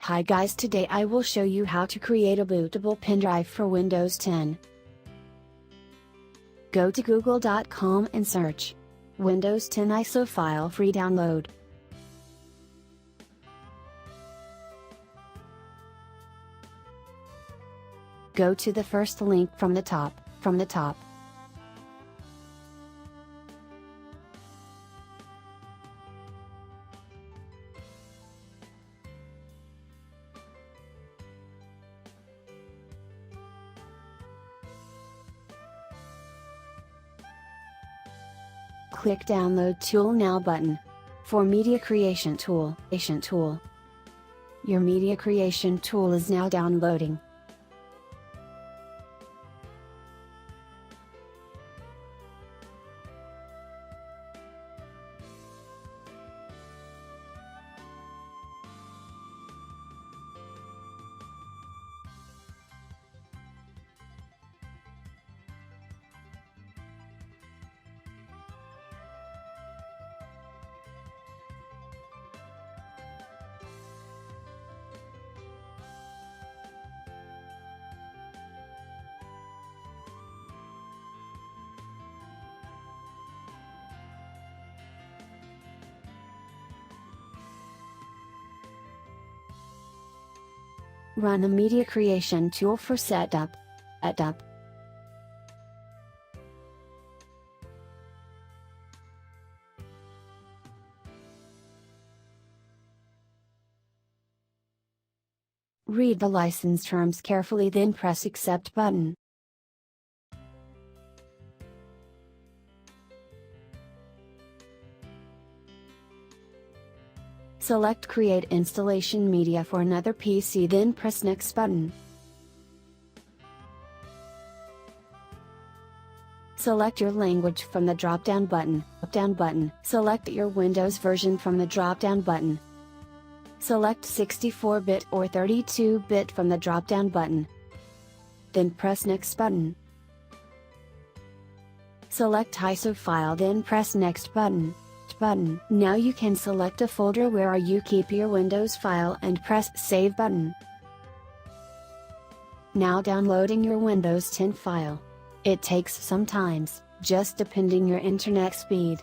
Hi guys, today I will show you how to create a bootable pen drive for Windows 10. Go to google.com and search Windows 10 ISO file free download. Go to the first link from the top. Click Download Tool Now button. For Media Creation Tool. Your Media Creation tool is now downloading. Run a Media Creation tool for setup. Read the license terms carefully, then press Accept button. Select Create Installation Media for another PC, then press Next button. Select your language from the drop-down button. Select your Windows version from the drop-down button. Select 64-bit or 32-bit from the drop-down button. Then press Next button. Select ISO file, then press Next button. Now you can select a folder where you keep your Windows file and press Save button. Now downloading your Windows 10 file. It takes some time, just depending your internet speed.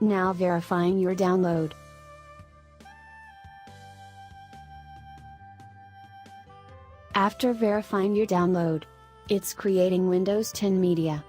Now verifying your download. After verifying your download, it's creating Windows 10 media.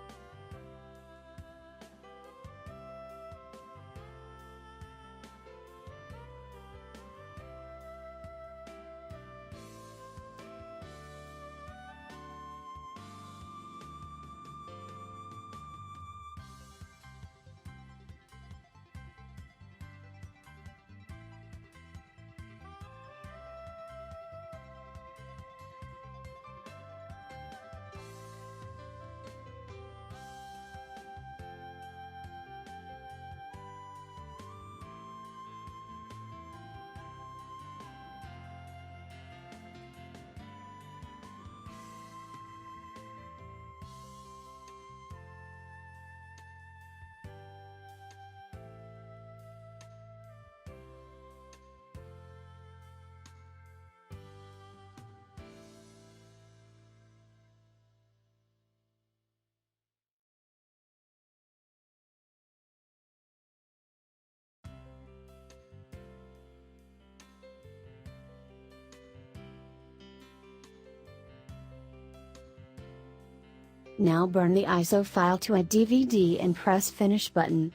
Now burn the ISO file to a DVD and press Finish button.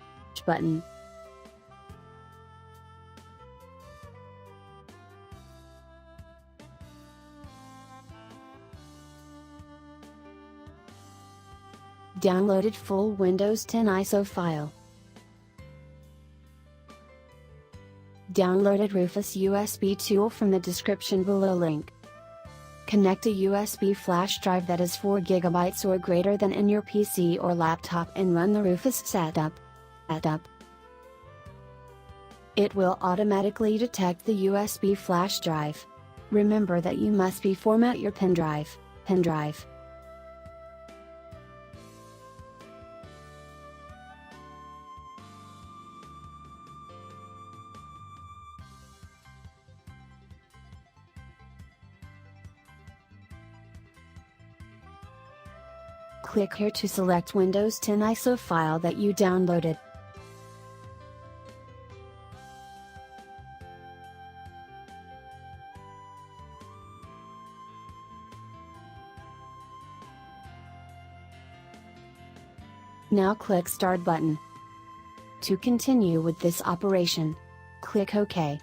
Downloaded full Windows 10 ISO file. Downloaded Rufus USB tool from the description below link. Connect a USB flash drive that is 4 GB or greater than in your PC or laptop and run the Rufus setup. It will automatically detect the USB flash drive. Remember that you must format your pen drive. Click here to select Windows 10 ISO file that you downloaded. Now click Start button. To continue with this operation, click OK.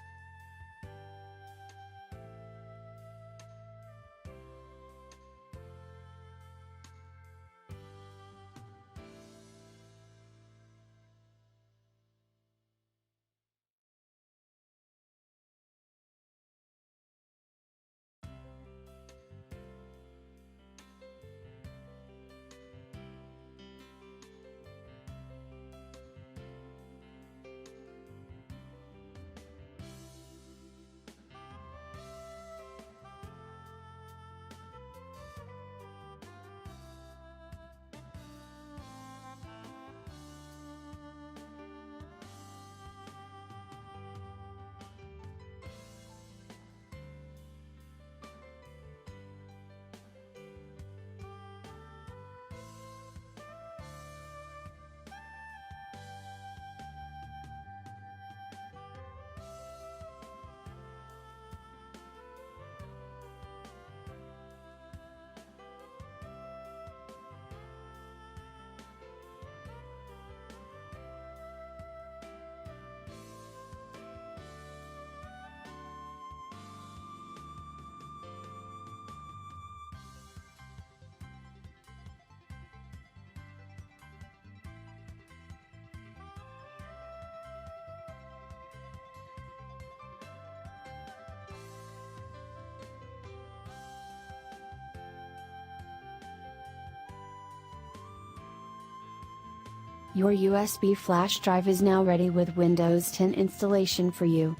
Your USB flash drive is now ready with Windows 10 installation for you.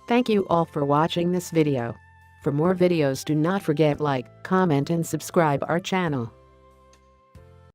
Thank you all for watching this video. For more videos, do not forget like, comment and subscribe our channel.